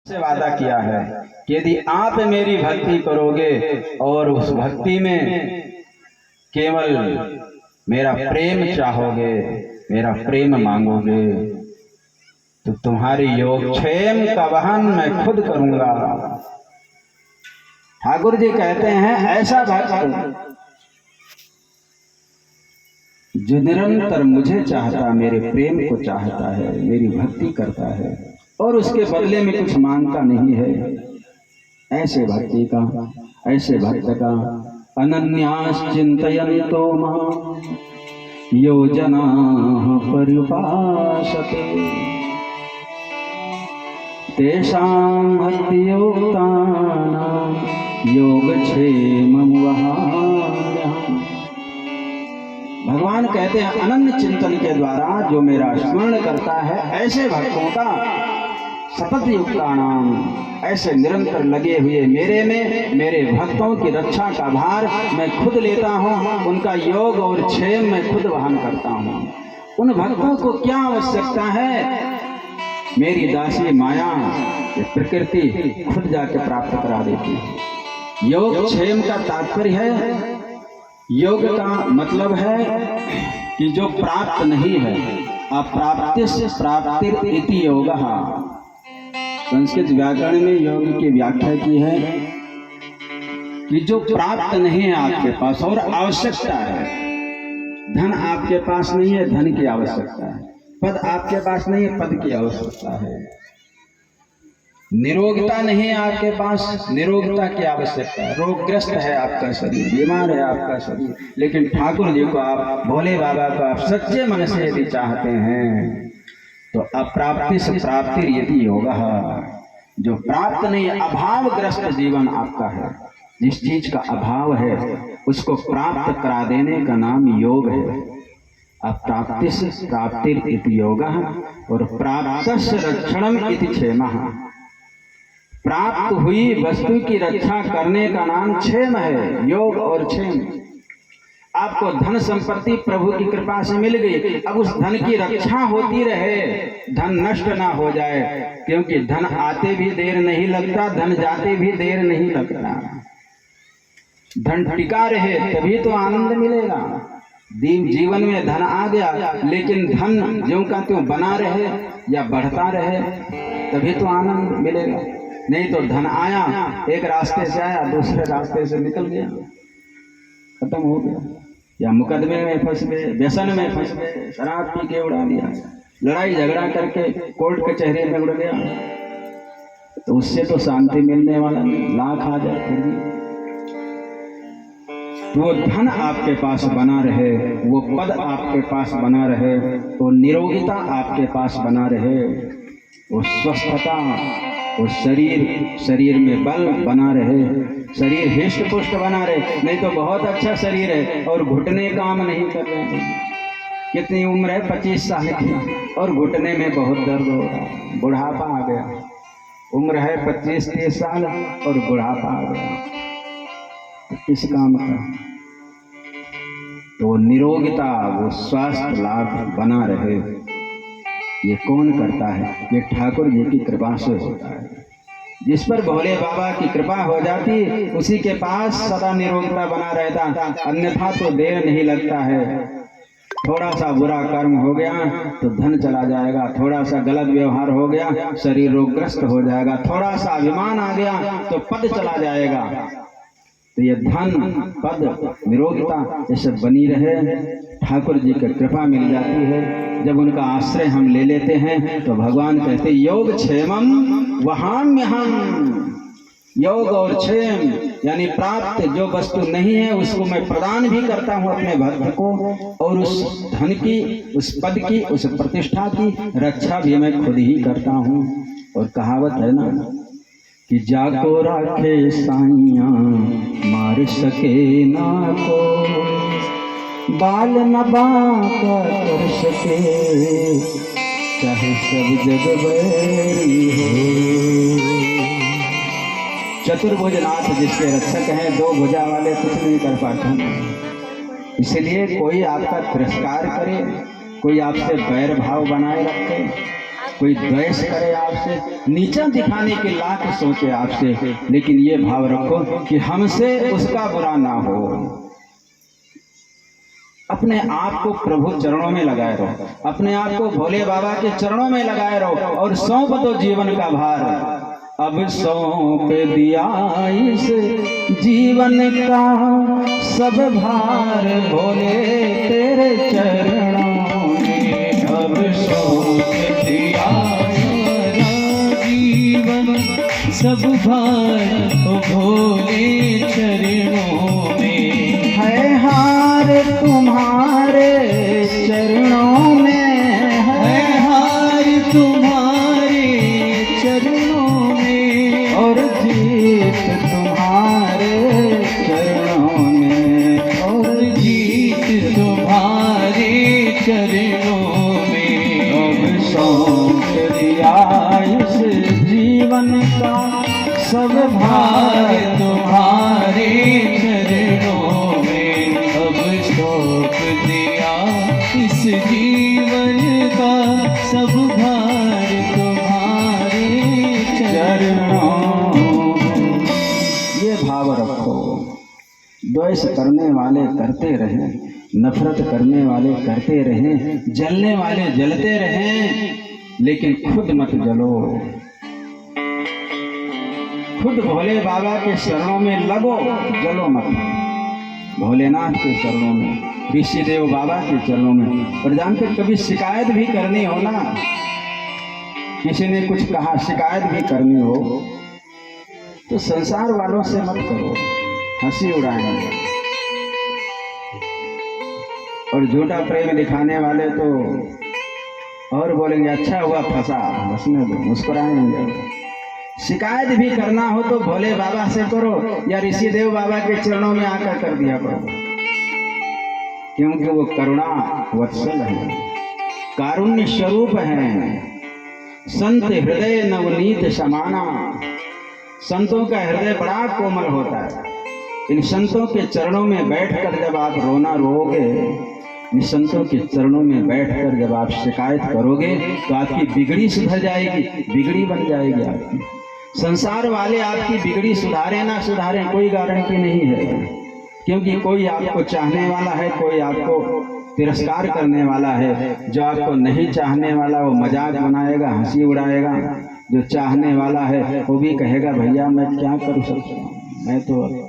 से वादा किया है कि यदि आप मेरी भक्ति करोगे और उस भक्ति में केवल मेरा प्रेम चाहोगे, मेरा प्रेम मांगोगे, तो तुम्हारी योगक्षेम का वहन मैं खुद करूंगा। ठाकुर जी कहते हैं ऐसा भक्त जो निरंतर मुझे चाहता, मेरे प्रेम को चाहता है, मेरी भक्ति करता है और उसके बदले में कुछ मांगता नहीं है, ऐसे भक्ति का, ऐसे भक्त का अनन्यास चिंतयन्तो मां यो जनाः पर्युपासते तेषां भक्तियोक्तानां योगक्षेमं वहाम्यहम्। भगवान कहते हैं अनन्य चिंतन के द्वारा जो मेरा स्मरण करता है, ऐसे भक्तों का सतत युक्तानाम, ऐसे निरंतर लगे हुए मेरे में, मेरे भक्तों की रक्षा का भार मैं खुद लेता हूँ, उनका योग और क्षेम मैं खुद वहन करता हूँ। उन भक्तों को क्या आवश्यकता है? मेरी दासी माया ये प्रकृति खुद जाके प्राप्त करा देती है। योग क्षेम का तात्पर्य है, योग का मतलब है कि जो प्राप्त नहीं है, अप्राप्तिश प्राप्तिर इति योगः। संस्कृत व्याकरण में योग की व्याख्या की है कि जो प्राप्त नहीं है आपके पास और आवश्यकता है। धन आपके पास नहीं है, धन की आवश्यकता है। पद आपके पास नहीं है, पद की आवश्यकता है। निरोगता नहीं है आपके पास, निरोगता की आवश्यकता है। रोगग्रस्त है आपका शरीर, बीमार है आपका शरीर, लेकिन ठाकुर जी को आप, भोले बाबा को आप सच्चे मन से यदि चाहते हैं तो अप्राप्ति से प्राप्ति यदि योगा, जो प्राप्त नहीं, अभावग्रस्त जीवन आपका है, जिस चीज का अभाव है उसको प्राप्त करा देने का नाम योग है। अप्राप्ति से प्राप्ति इति योगः और प्राप्तस्य रक्षणम इति क्षेमः। प्राप्त हुई वस्तु की रक्षा करने का नाम क्षेम है, योग और क्षेम। आपको धन संपत्ति प्रभु की कृपा से मिल गई, अब उस धन की रक्षा होती रहे, धन नष्ट ना हो जाए, क्योंकि धन आते भी देर नहीं लगता, धन जाते भी देर नहीं लगता। धन टिका रहे तभी तो आनंद मिलेगा। जीवन में धन आ गया, लेकिन धन ज्यों का त्यों बना रहे या बढ़ता रहे तभी तो आनंद मिलेगा। नहीं तो धन आया, एक रास्ते से आया, दूसरे रास्ते से निकल गया, खत्म हो गया, या मुकदमे में फंस गए, व्यसन में फंस गए, शराब पी के उड़ा दिया, लड़ाई झगड़ा करके कोर्ट कचहरी में उड़ गया, तो उससे तो शांति मिलने वाला नहीं, लाख आ जाए फिर भी। वो धन आपके पास बना रहे, वो पद आपके पास बना रहे, वो निरोगिता आपके पास बना रहे, वो स्वस्थता, वो शरीर में बल बना रहे, शरीर हिष्ट पुष्ट बना रहे। नहीं तो बहुत अच्छा शरीर है और घुटने काम नहीं कर रहे हैं। कितनी उम्र है? 25 साल की, और घुटने में बहुत दर्द हो रहा है, बुढ़ापा आ गया। उम्र है 25-30 साल और बुढ़ापा आ गया, किस काम का? तो निरोगिता, वो स्वास्थ्य लाभ बना रहे, ये कौन करता है? ये ठाकुर जी की कृपा से होता है। जिस पर भोले बाबा की कृपा हो जाती, उसी के पास सदा निरोगिता बना रहता, अन्यथा तो देर नहीं लगता है। थोड़ा सा बुरा कर्म हो गया तो धन चला जाएगा, थोड़ा सा गलत व्यवहार हो गया शरीर रोगग्रस्त हो जाएगा, थोड़ा सा अभिमान आ गया तो पद चला जाएगा। तो ये धन, पद, निरोगिता ये सब बनी रहे, ठाकुर जी की कृपा मिल जाती है। जब उनका आश्रय हम ले लेते हैं तो भगवान कहते योग क्षेमम वहाम्यहम्। योग और क्षेम यानी प्राप्त जो वस्तु नहीं है उसको मैं प्रदान भी करता हूँ अपने भक्त को, और उस धन की, उस पद की, उस प्रतिष्ठा की रक्षा भी मैं खुद ही करता हूँ। और कहावत है ना कि जाको राखे साइयां मार सके ना को, बाल न बांका कर सके चाहे सब जग बैरी हो। चतुर्भुजनाथ जिसके रक्षक हैं, दो भुजा वाले कुछ नहीं कर पाते। इसलिए कोई आपका तिरस्कार करे, कोई आपसे बैर भाव बनाए रखे, कोई द्वेष करे आपसे, नीचा दिखाने के लाख सोचे आपसे, लेकिन ये भाव रखो कि हमसे उसका बुरा ना हो। अपने आप को प्रभु चरणों में लगाए रहो, अपने आप को भोले बाबा के चरणों में लगाए रहो और सौंप दो जीवन का भार। अब सौंप दिया इस जीवन का सब भार भोले तेरे चरणों में। अब सौंप दिया जीवन सब भार भोले चरणों में। है हार तुम्हारे चरणों में, है हार तुम्हारे चरणों में, और जीत तुम्हारे चरणों में, और जीत तुम्हारे चरणों में। अब सौंप दिया इस जीवन का सब भार तुम्हारे चरणों में। अब सौंप दिया इस जीवन का सब भार तुम्हारे चरणों में। ये भाव रखो। द्वेष करने वाले करते रहें, नफरत करने वाले करते रहें, जलने वाले जलते रहें, लेकिन खुद मत जलो। खुद भोले बाबा के चरणों में लगो, जलो मत। भोलेनाथ के चरणों में, ऋषिदेव बाबा के चरणों में। और जानते, कभी शिकायत भी करनी हो ना, किसी ने कुछ कहा, शिकायत भी करनी हो, तो संसार वालों से मत करो, हंसी उड़ाएंगे। और झूठा प्रेम दिखाने वाले तो और बोलेंगे अच्छा हुआ फंसा, हंसने दो, मुस्कुराएंगे। शिकायत भी करना हो तो भोले बाबा से करो या ऋषिदेव बाबा के चरणों में आकर कर दिया करो, क्योंकि वो करुणा वत्सल है, कारुण्य स्वरूप है। संत हृदय नवनीत समाना। संतों का हृदय बड़ा कोमल होता है। इन संतों के चरणों में बैठकर जब आप रोना रोओगे, इन संतों के चरणों में बैठकर जब आप शिकायत करोगे, तो आपकी बिगड़ी सुधर जाएगी, बिगड़ी बन जाएगी आपकी। संसार वाले आपकी बिगड़ी सुधारे ना सुधारे कोई गारंटी नहीं है, क्योंकि कोई आपको चाहने वाला है, कोई आपको तिरस्कार करने वाला है। जो आपको नहीं चाहने वाला वो मजाक बनाएगा, हंसी उड़ाएगा। जो चाहने वाला है वो भी कहेगा भैया मैं क्या करूँ, मैं तो